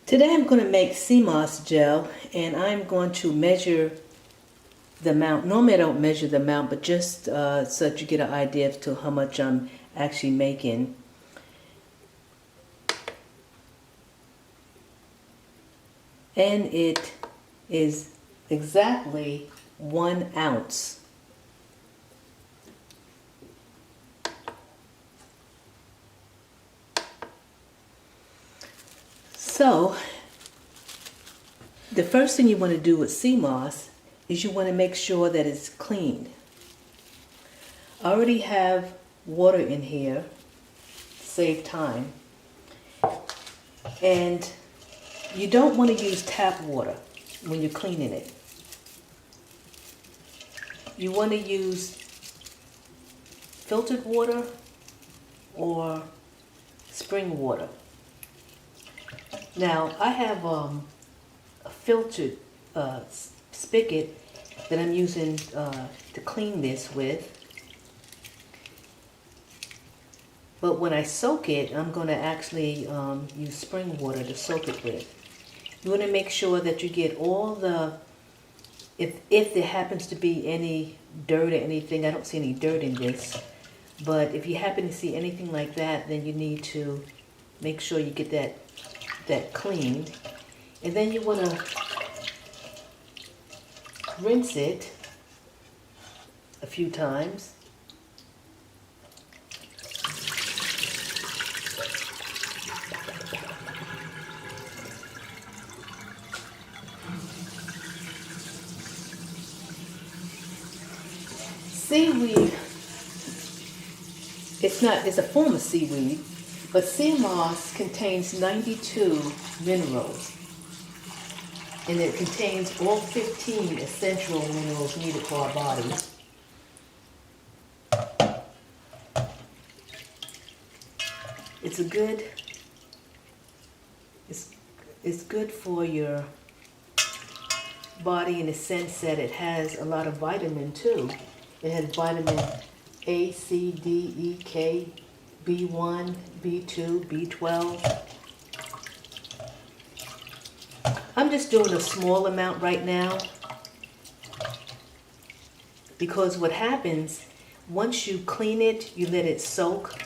Today I'm going to make sea moss gel, and I'm going to measure the amount. Normally I don't measure the amount, but just so that you get an idea as to how much I'm actually making. And it is exactly 1 ounce. So, the first thing you want to do with sea moss is you want to make sure that it's clean. I already have water in here to save time. And you don't want to use tap water when you're cleaning it. You want to use filtered water or spring water. Now, I have a filtered spigot that I'm using to clean this with. But when I soak it, I'm going to actually use spring water to soak it with. You want to make sure that you get all the, if there happens to be any dirt or anything, I don't see any dirt in this, but if you happen to see anything like that, then you need to make sure you get that cleaned. And then you want to rinse it a few times. Seaweed, it's a form of seaweed, but sea moss contains 92 minerals, and it contains all 15 essential minerals needed for our body. It's good for your body in the sense that it has a lot of vitamin too. It has vitamin A, C, D, E, K, B1, B2, B12. I'm just doing a small amount right now because what happens, once you clean it, you let it soak.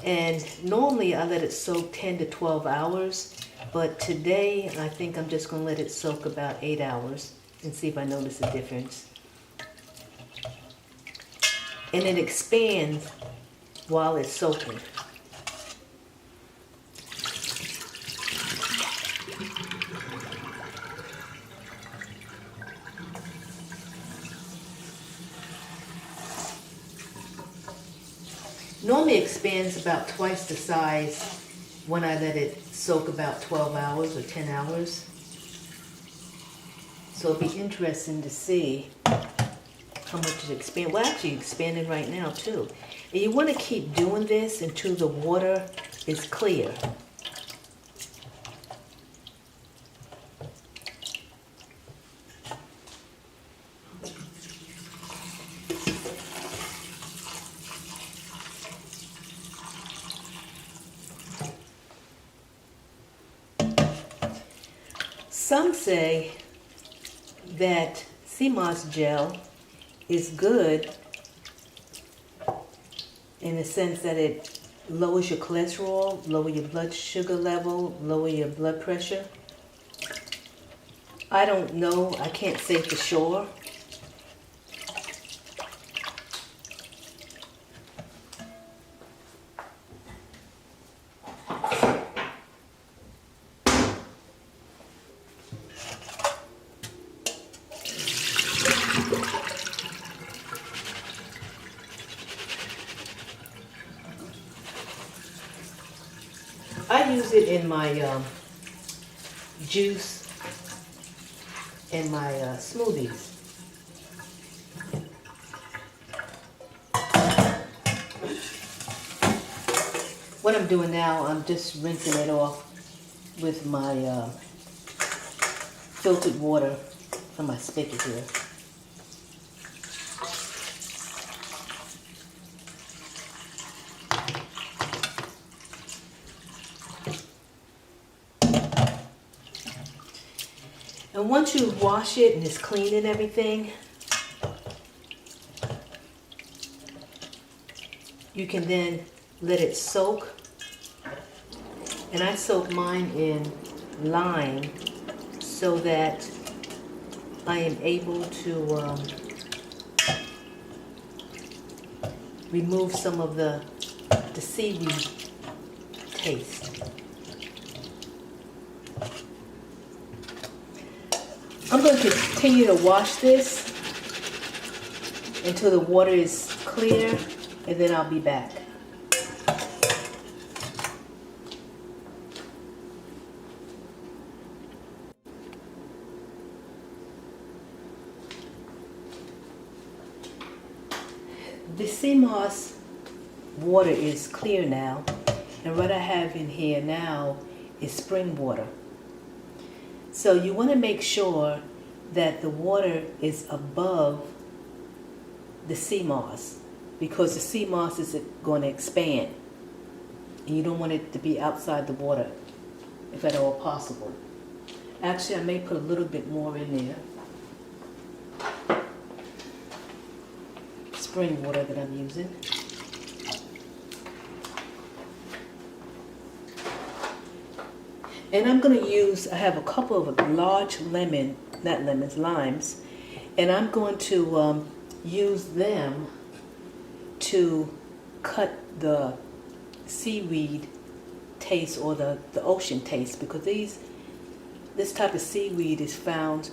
And normally I let it soak 10 to 12 hours, but today I think I'm just going to let it soak about 8 hours and see if I notice a difference. And it expands while it's soaking. Normally it expands about twice the size when I let it soak about 12 hours or 10 hours. So it'll be interesting to see how much it expands. Well, actually expanding right now too. And you want to keep doing this until the water is clear. Some say that sea moss gel is good in the sense that it lowers your cholesterol, lower your blood sugar level, lower your blood pressure. I don't know, I can't say for sure. I use it in my juice and my smoothies. What I'm doing now, I'm just rinsing it off with my filtered water from my spigot here. And once you wash it and it's clean and everything, you can then let it soak. And I soak mine in lime so that I am able to remove some of the seaweed taste. I'm going to continue to wash this until the water is clear, and then I'll be back. The sea moss water is clear now, and what I have in here now is spring water. So you want to make sure that the water is above the sea moss, because the sea moss is going to expand. And you don't want it to be outside the water, if at all possible. Actually, I may put a little bit more in there. Spring water that I'm using. And I'm going to use, I have a couple of large limes, and I'm going to use them to cut the seaweed taste, or the ocean taste, because this type of seaweed is found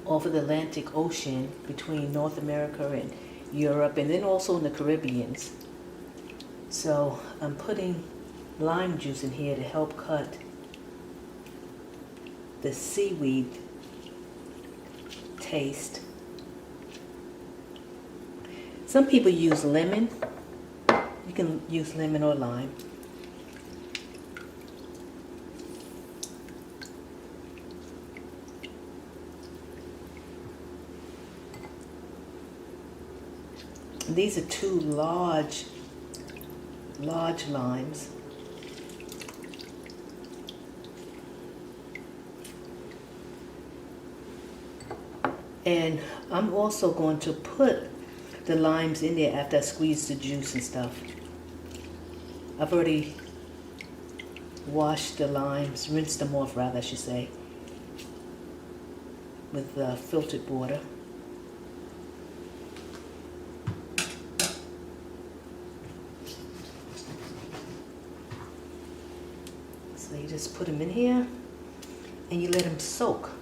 off of the Atlantic Ocean between North America and Europe, and then also in the Caribbean. So I'm putting lime juice in here to help cut the seaweed taste. Some people use lemon. You can use lemon or lime. These are two large limes. And I'm also going to put the limes in there after I squeeze the juice and stuff. I've already washed the limes, rinsed them off rather, I should say, with filtered water. So you just put them in here and you let them soak.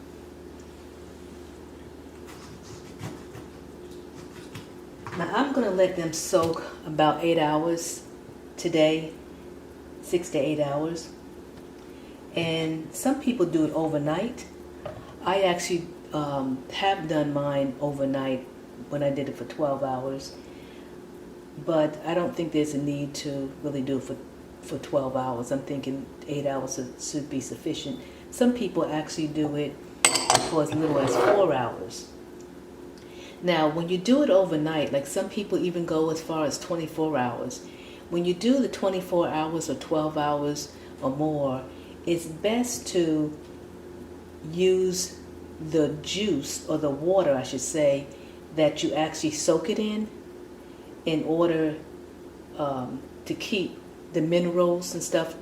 Now I'm going to let them soak about 8 hours today, 6 to 8 hours. And some people do it overnight. I actually have done mine overnight when I did it for 12 hours. But I don't think there's a need to really do it for 12 hours. I'm thinking 8 hours should be sufficient. Some people actually do it for as little as 4 hours. Now, when you do it overnight, like some people even go as far as 24 hours, when you do the 24 hours or 12 hours or more, it's best to use the juice, or the water, I should say, that you actually soak it in order to keep the minerals and stuff,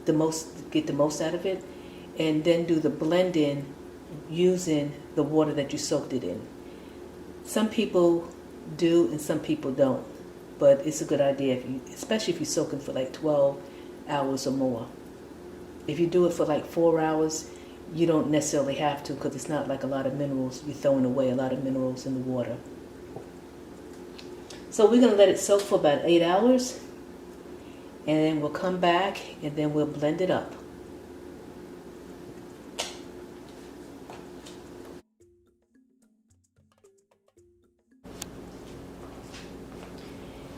get the most out of it, and then do the blending using the water that you soaked it in. Some people do and some people don't, but it's a good idea, especially if you're soaking for like 12 hours or more. If you do it for like 4 hours, you don't necessarily have to, because it's not like a lot of minerals. You're throwing away a lot of minerals in the water. So we're going to let it soak for about 8 hours, and then we'll come back and then we'll blend it up.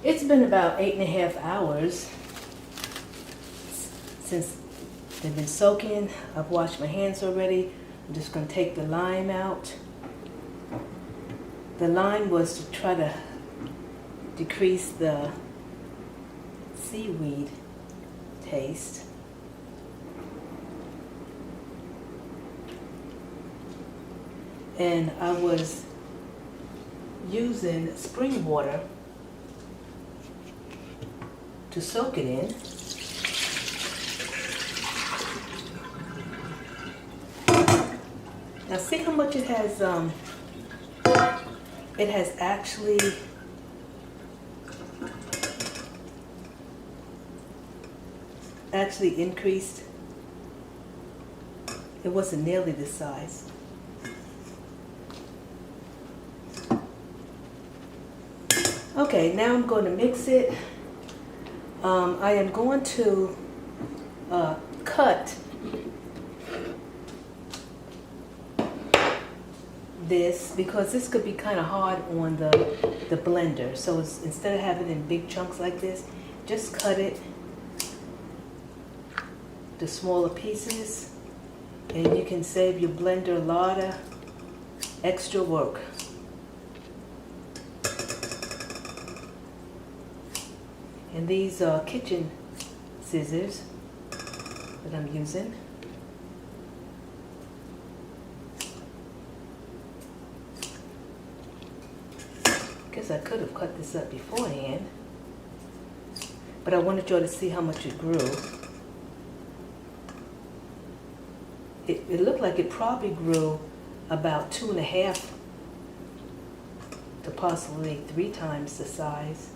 It's been about 8.5 hours since they've been soaking. I've washed my hands already. I'm just going to take the lime out. The lime was to try to decrease the seaweed taste. and I was using spring water to soak it in. Now see how much it has actually increased. It wasn't nearly this size. Okay, now I'm going to mix it. I am going to cut this because this could be kind of hard on the blender. So instead of having it in big chunks like this, just cut it to smaller pieces, and you can save your blender a lot of extra work. And these are kitchen scissors that I'm using. Guess I could have cut this up beforehand, but I wanted y'all to see how much it grew. It looked like it probably grew about 2.5 to possibly 3 times the size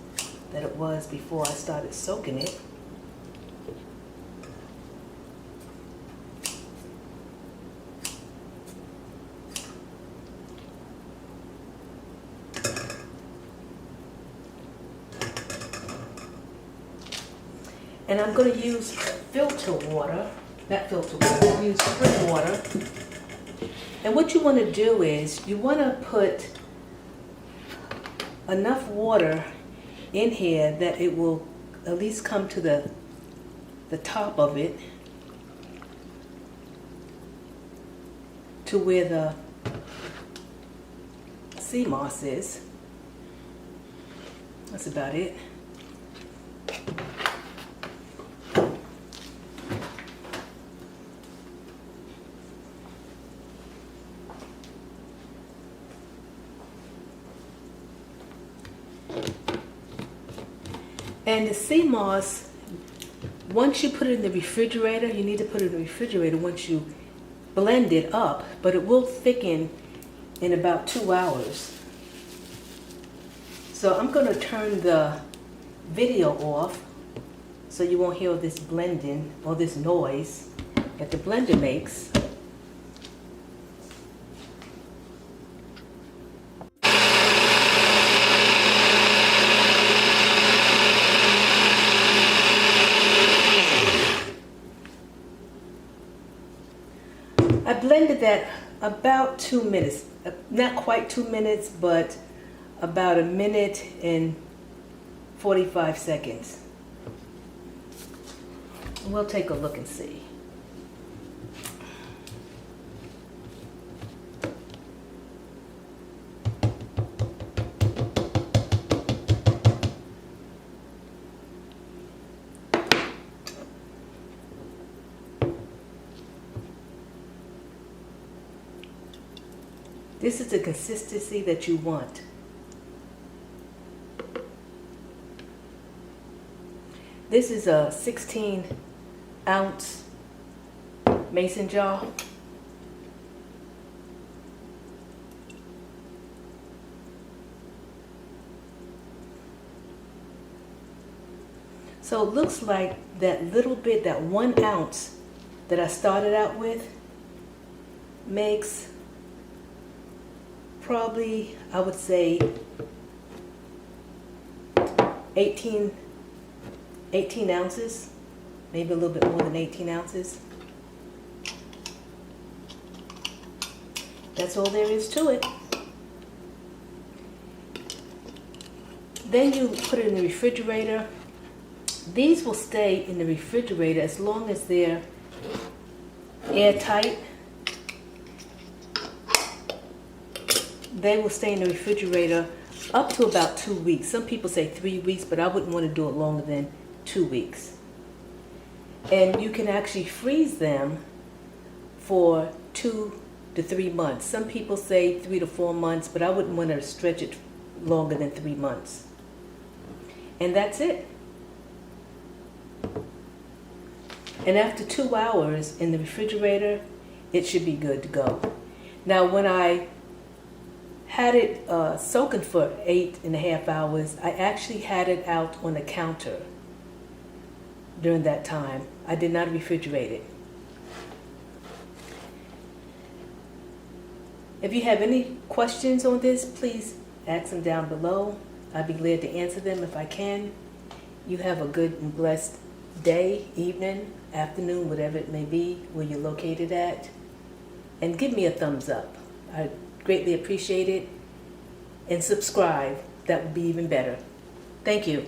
that it was before I started soaking it. And I'm going to use filter water. Not filter water, I'll use spring water. And what you want to do is you want to put enough water in here that it will at least come to the top of it, to where the sea moss is. That's about it. And the sea moss, once you put it in the refrigerator, you need to put it in the refrigerator once you blend it up, but it will thicken in about 2 hours. So I'm going to turn the video off so you won't hear this blending or this noise that the blender makes. I blended that about 2 minutes, not quite 2 minutes, but about 1 minute and 45 seconds. We'll take a look and see. This is the consistency that you want. This is a 16-ounce mason jar. So it looks like that little bit, that 1 ounce that I started out with, makes probably, I would say, 18 ounces, maybe a little bit more than 18 ounces. That's all there is to it. Then you put it in the refrigerator. These will stay in the refrigerator as long as they're airtight. They will stay in the refrigerator up to about 2 weeks. Some people say 3 weeks, but I wouldn't want to do it longer than 2 weeks. And you can actually freeze them for 2 to 3 months. Some people say 3 to 4 months, but I wouldn't want to stretch it longer than 3 months. And that's it. And after 2 hours in the refrigerator, it should be good to go. Now, when I had it soaking for 8.5 hours, I actually had it out on the counter during that time. I did not refrigerate it. If you have any questions on this, please ask them down below. I'd be glad to answer them if I can. You have a good and blessed day, evening, afternoon, whatever it may be, where you're located at. And give me a thumbs up. I greatly appreciate it. And subscribe. That would be even better. Thank you.